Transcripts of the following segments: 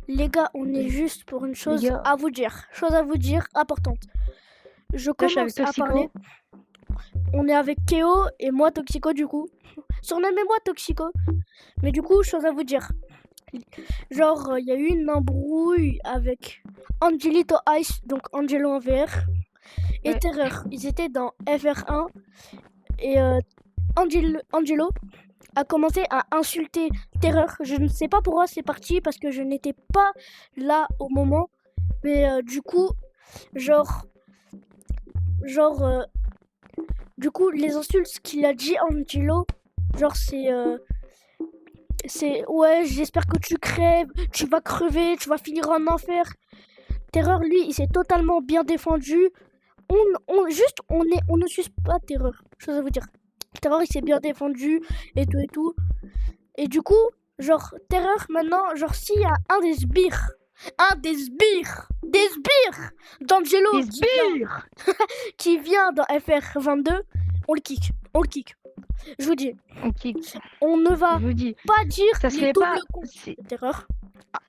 Les gars, on est juste pour une Les chose gars, à vous dire. Chose à vous dire, importante. Je là, je suis avec commence à Toxico. parler. On est avec Kéo et moi, Toxico, du coup. Surnommez-moi Toxico. Mais du coup, chose à vous dire. Genre, il y a eu une embrouille avec Angelito Ice, donc Angelo en VR, et Ouais. Terreur. Ils étaient dans FR1 et Angelo a commencé à insulter Terreur. Je ne sais pas pourquoi c'est parti parce que je n'étais pas là au moment. Mais du coup, genre, du coup, les insultes qu'il a dit Angelo, genre c'est ouais, j'espère que tu crèves, tu vas crever, tu vas finir en enfer. Terreur, lui, il s'est totalement bien défendu. On ne suce pas Terreur. Chose à vous dire. Terreur, il s'est bien défendu et tout et tout. Et du coup, genre, Terreur, maintenant, genre, s'il y a un des sbires d'Angelo Les sbires! qui vient dans FR22, on le kick. On le kick. Je vous dis, Ok, on ne va je vous dis, pas dire ça se les fait doubles pas. cons. C'est Terreur.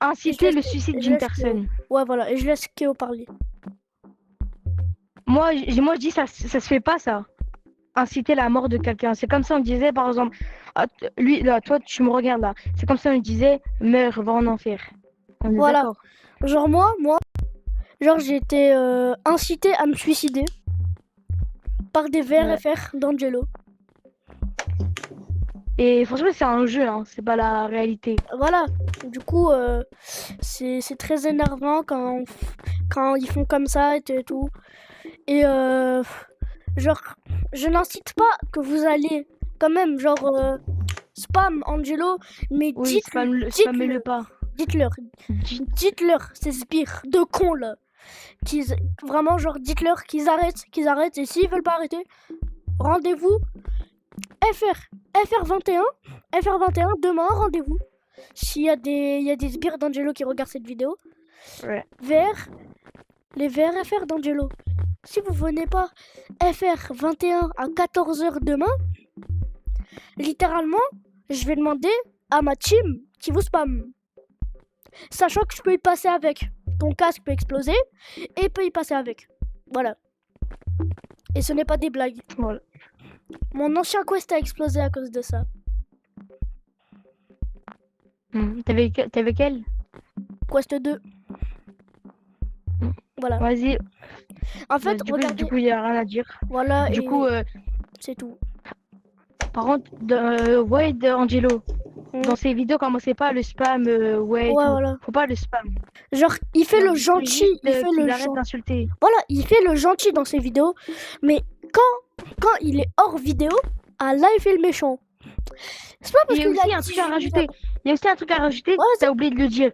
inciter le suicide d'une personne. Ouais, voilà, et je laisse Kéo parler. Moi, je dis ça se fait pas, ça. Inciter la mort de quelqu'un. C'est comme ça on disait, par exemple, lui, là, toi, tu me regardes là. C'est comme ça on disait, meurs, va en enfer. On est Voilà. d'accord. Genre, genre, j'ai été incité à me suicider par des VRFR d'Angelo. Et franchement, c'est un jeu, hein, c'est pas la réalité. Voilà. Du coup, c'est très énervant quand ils font comme ça et tout. Et genre, je n'incite pas que vous allez quand même, genre, spam Angelo, mais Oui, spammez-le pas. dites-leur, ces sbires de cons là, vraiment, genre, dites-leur qu'ils arrêtent, et s'ils veulent pas arrêter, rendez-vous FR21, demain, rendez-vous. S'il y a des sbires d'Angelo qui regardent cette vidéo, Ouais. les VRFR d'Angelo. Si vous venez pas FR21 à 14h demain, littéralement, je vais demander à ma team qui vous spam. Sachant que je peux y passer avec. Ton casque peut exploser et peut y passer avec. Voilà. Et ce n'est pas des blagues. Voilà. Mon ancien quest a explosé à cause de ça. T'avais quel? Quest 2. Voilà. Vas-y. En fait, Du regardez. coup, il n'y a rien à dire. Voilà. Du coup, c'est tout. par contre, Wade Angelo, dans ses vidéos, commencez pas le spam, ouais, voilà. faut pas le spam. Genre, il fait le gentil. Arrête d'insulter. Voilà, il fait le gentil dans ses vidéos. Mais quand il est hors vidéo, là, il fait le méchant. C'est pas parce Il y a qu'il aussi un truc à rajouter. Il y a aussi un truc à rajouter, t'as oublié de le dire.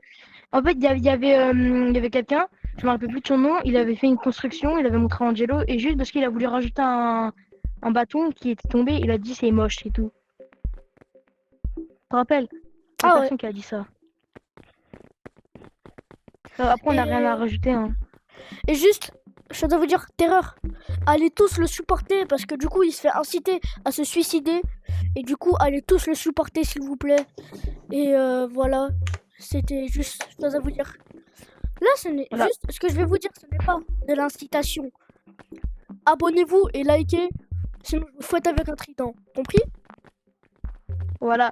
En fait, il y avait quelqu'un, je me rappelle plus de son nom, il avait fait une construction, il avait montré à Angelo, et juste parce qu'il a voulu rajouter un bâton qui était tombé, il a dit c'est moche et tout. Tu te rappelles? La personne qui a dit ça. Après, on n'a rien à rajouter. Hein. Et juste, je dois vous dire, Terreur, allez tous le supporter parce que du coup, il se fait inciter à se suicider. Et du coup, allez tous le supporter, s'il vous plaît. Et voilà, c'était juste chose à vous dire. Là, juste ce que je vais vous dire, ce n'est pas de l'incitation. Abonnez-vous et likez, sinon je vous fouette avec un trident. Compris? Voilà.